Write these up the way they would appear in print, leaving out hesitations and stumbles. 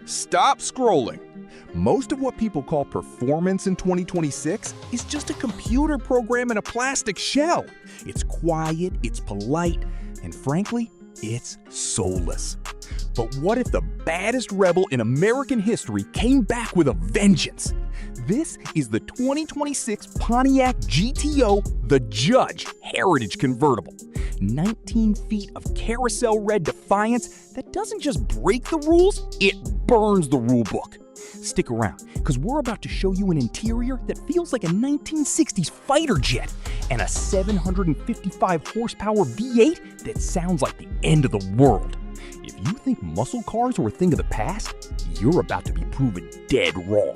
Stop scrolling. Most of what people call performance in 2026 is just a computer program in a plastic shell. It's quiet, it's polite, and frankly, it's soulless. But what if the baddest rebel in American history came back with a vengeance? This is the 2026 Pontiac GTO The Judge Heritage Convertible. 19 feet of carousel red defiance that doesn't just break the rules, it burns the rule book. Stick around, because we're about to show you an interior that feels like a 1960s fighter jet and a 755 horsepower V8 that sounds like the end of the world. If you think muscle cars were a thing of the past, you're about to be proven dead wrong.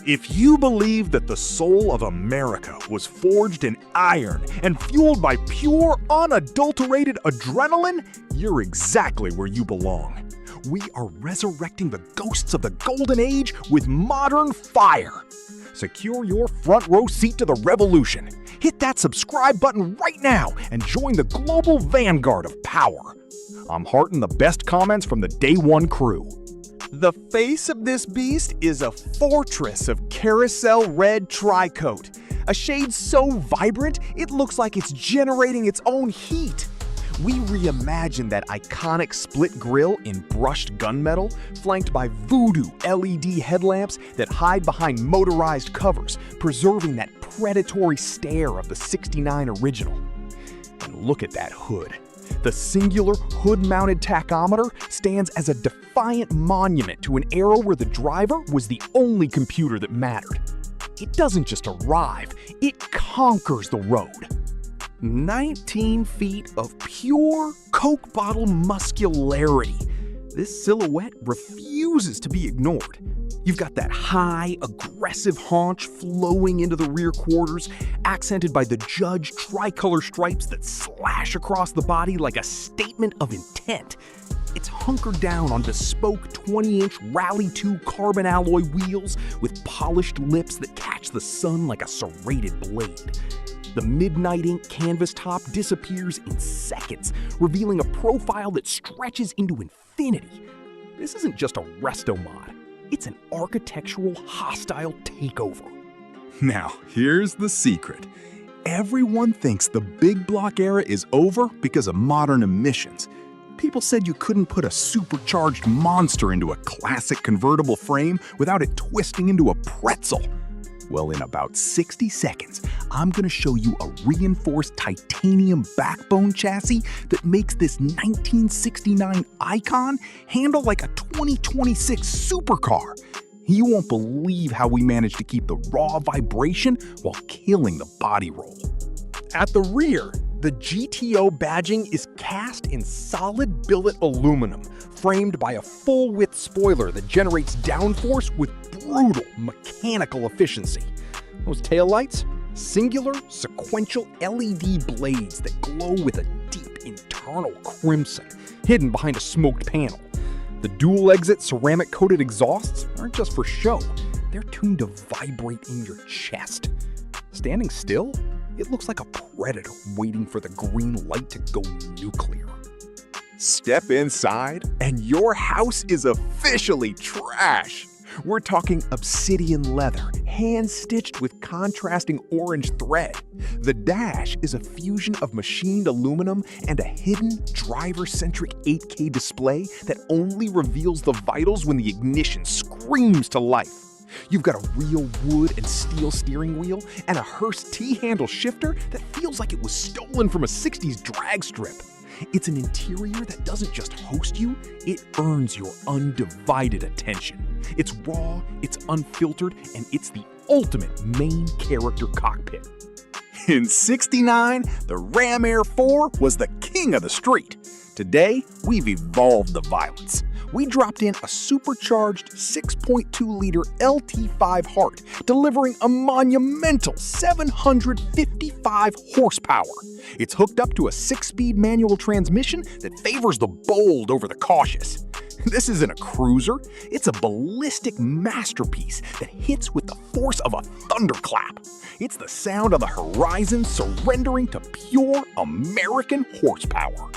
If you believe that the soul of America was forged in iron and fueled by pure, unadulterated adrenaline, you're exactly where you belong. We are resurrecting the ghosts of the Golden Age with modern fire. Secure your front row seat to the revolution. Hit that subscribe button right now and join the global vanguard of power. I'm hearting the best comments from the Day One crew. The face of this beast is a fortress of carousel red tri-coat, a shade so vibrant it looks like it's generating its own heat. We reimagined that iconic split grille in brushed gunmetal, flanked by voodoo LED headlamps that hide behind motorized covers, preserving that predatory stare of the '69 original. And look at that hood. The singular hood-mounted tachometer stands as a defiant monument to an era where the driver was the only computer that mattered. It doesn't just arrive, it conquers the road. 19 feet of pure Coke bottle muscularity. This silhouette refuses to be ignored. You've got that high, aggressive haunch flowing into the rear quarters, accented by the Judge tricolor stripes that slash across the body like a statement of intent. It's hunkered down on bespoke 20-inch Rally 2 carbon alloy wheels with polished lips that catch the sun like a serrated blade. The midnight ink canvas top disappears in seconds, revealing a profile that stretches into infinity. This isn't just a resto mod. It's an architectural hostile takeover. Now, here's the secret. Everyone thinks the big block era is over because of modern emissions. People said you couldn't put a supercharged monster into a classic convertible frame without it twisting into a pretzel. Well, in about 60 seconds, I'm going to show you a reinforced titanium backbone chassis that makes this 1969 icon handle like a 2026 supercar. You won't believe how we managed to keep the raw vibration while killing the body roll. At the rear, the GTO badging is cast in solid billet aluminum, framed by a full-width spoiler that generates downforce with brutal mechanical efficiency. Those taillights? Singular, sequential LED blades that glow with a deep internal crimson, hidden behind a smoked panel. The dual-exit ceramic-coated exhausts aren't just for show, they're tuned to vibrate in your chest. Standing still, it looks like a predator waiting for the green light to go nuclear. Step inside, and your house is officially trash. We're talking obsidian leather, hand-stitched with contrasting orange thread. The dash is a fusion of machined aluminum and a hidden, driver-centric 8K display that only reveals the vitals when the ignition screams to life. You've got a real wood and steel steering wheel and a Hurst T-handle shifter that feels like it was stolen from a 60s drag strip. It's an interior that doesn't just host you, it earns your undivided attention. It's raw, it's unfiltered, and it's the ultimate main character cockpit. In '69, the Ram Air 4 was the king of the street. Today, we've evolved the violence. We dropped in a supercharged 6.2-liter LT5 Heart, delivering a monumental 755 horsepower. It's hooked up to a 6-speed manual transmission that favors the bold over the cautious. This isn't a cruiser, it's a ballistic masterpiece that hits with the force of a thunderclap. It's the sound of the horizon surrendering to pure American horsepower.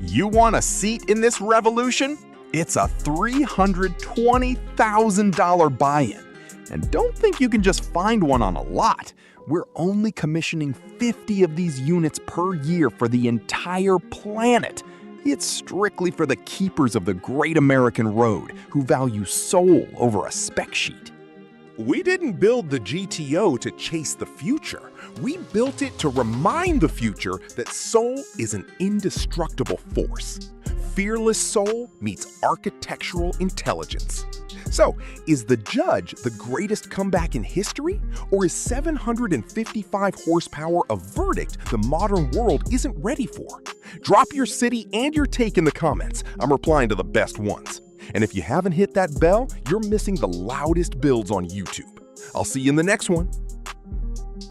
You want a seat in this revolution? It's a $320,000 buy-in. And don't think you can just find one on a lot. We're only commissioning 50 of these units per year for the entire planet. It's strictly for the keepers of the great American road who value soul over a spec sheet. We didn't build the GTO to chase the future. We built it to remind the future that soul is an indestructible force. Fearless soul meets architectural intelligence. So, is the Judge the greatest comeback in history? Or is 755 horsepower a verdict the modern world isn't ready for? Drop your city and your take in the comments. I'm replying to the best ones. And if you haven't hit that bell, you're missing the loudest builds on YouTube. I'll see you in the next one.